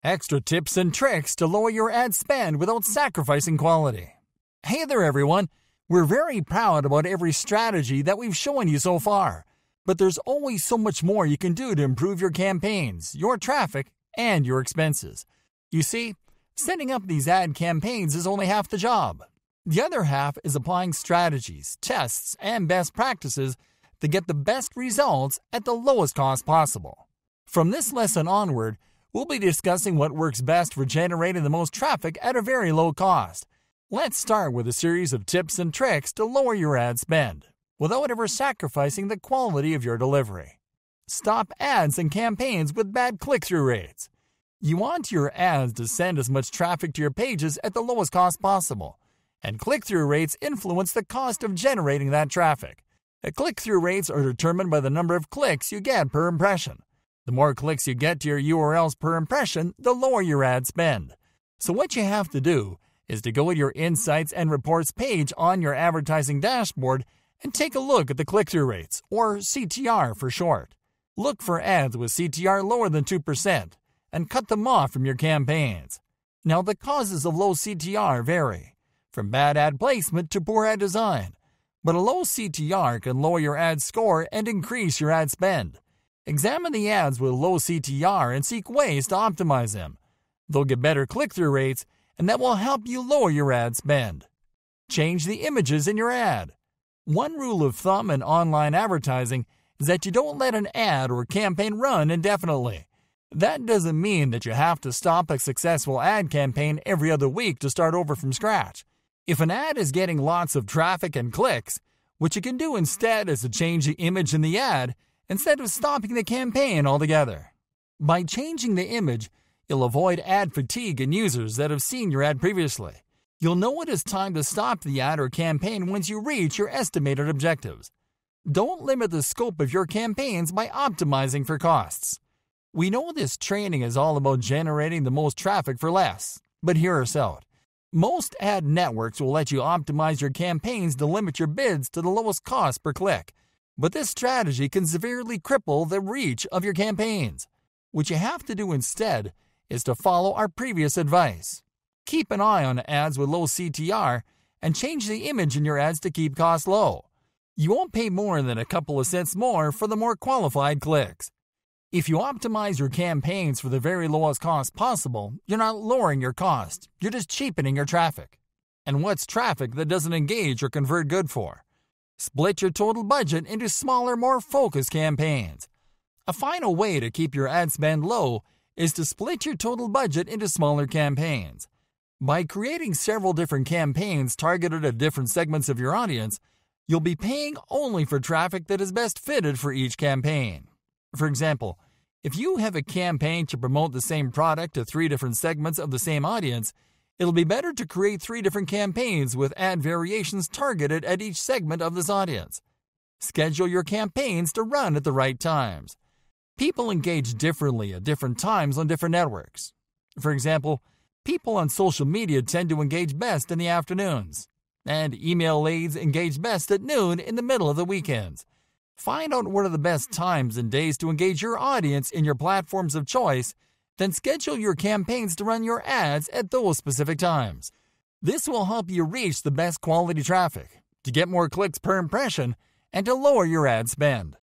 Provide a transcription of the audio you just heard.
extra tips and tricks to lower your ad spend without sacrificing quality. Hey there everyone, we're very proud about every strategy that we've shown you so far, but there's always so much more you can do to improve your campaigns, your traffic, and your expenses. You see, setting up these ad campaigns is only half the job. The other half is applying strategies, tests, and best practices to get the best results at the lowest cost possible. From this lesson onward, we'll be discussing what works best for generating the most traffic at a very low cost. Let's start with a series of tips and tricks to lower your ad spend, without ever sacrificing the quality of your delivery. Stop ads and campaigns with bad click-through rates. You want your ads to send as much traffic to your pages at the lowest cost possible, and click-through rates influence the cost of generating that traffic. Click-through rates are determined by the number of clicks you get per impression. The more clicks you get to your URLs per impression, the lower your ad spend. So what you have to do is to go to your Insights and Reports page on your advertising dashboard and take a look at the click-through rates, or CTR for short. Look for ads with CTR lower than 2% and cut them off from your campaigns. Now, the causes of low CTR vary, from bad ad placement to poor ad design, but a low CTR can lower your ad score and increase your ad spend. Examine the ads with low CTR and seek ways to optimize them. They'll get better click-through rates, and that will help you lower your ad spend. Change the images in your ad. One rule of thumb in online advertising is that you don't let an ad or campaign run indefinitely. That doesn't mean that you have to stop a successful ad campaign every other week to start over from scratch. If an ad is getting lots of traffic and clicks, what you can do instead is to change the image in the ad instead of stopping the campaign altogether. By changing the image, you'll avoid ad fatigue in users that have seen your ad previously. You'll know it is time to stop the ad or campaign once you reach your estimated objectives. Don't limit the scope of your campaigns by optimizing for costs. We know this training is all about generating the most traffic for less, but hear us out. Most ad networks will let you optimize your campaigns to limit your bids to the lowest cost per click, but this strategy can severely cripple the reach of your campaigns. What you have to do instead is to follow our previous advice. Keep an eye on ads with low CTR and change the image in your ads to keep costs low. You won't pay more than a couple of cents more for the more qualified clicks. If you optimize your campaigns for the very lowest cost possible, you're not lowering your cost, you're just cheapening your traffic. And what's traffic that doesn't engage or convert good for? Split your total budget into smaller, more focused campaigns. A final way to keep your ad spend low is to split your total budget into smaller campaigns. By creating several different campaigns targeted at different segments of your audience, you'll be paying only for traffic that is best fitted for each campaign. For example, if you have a campaign to promote the same product to 3 different segments of the same audience, it'll be better to create 3 different campaigns with ad variations targeted at each segment of this audience. Schedule your campaigns to run at the right times. People engage differently at different times on different networks. For example, people on social media tend to engage best in the afternoons, and email leads engage best at noon in the middle of the weekends. Find out what are the best times and days to engage your audience in your platforms of choice, then schedule your campaigns to run your ads at those specific times. This will help you reach the best quality traffic, to get more clicks per impression, and to lower your ad spend.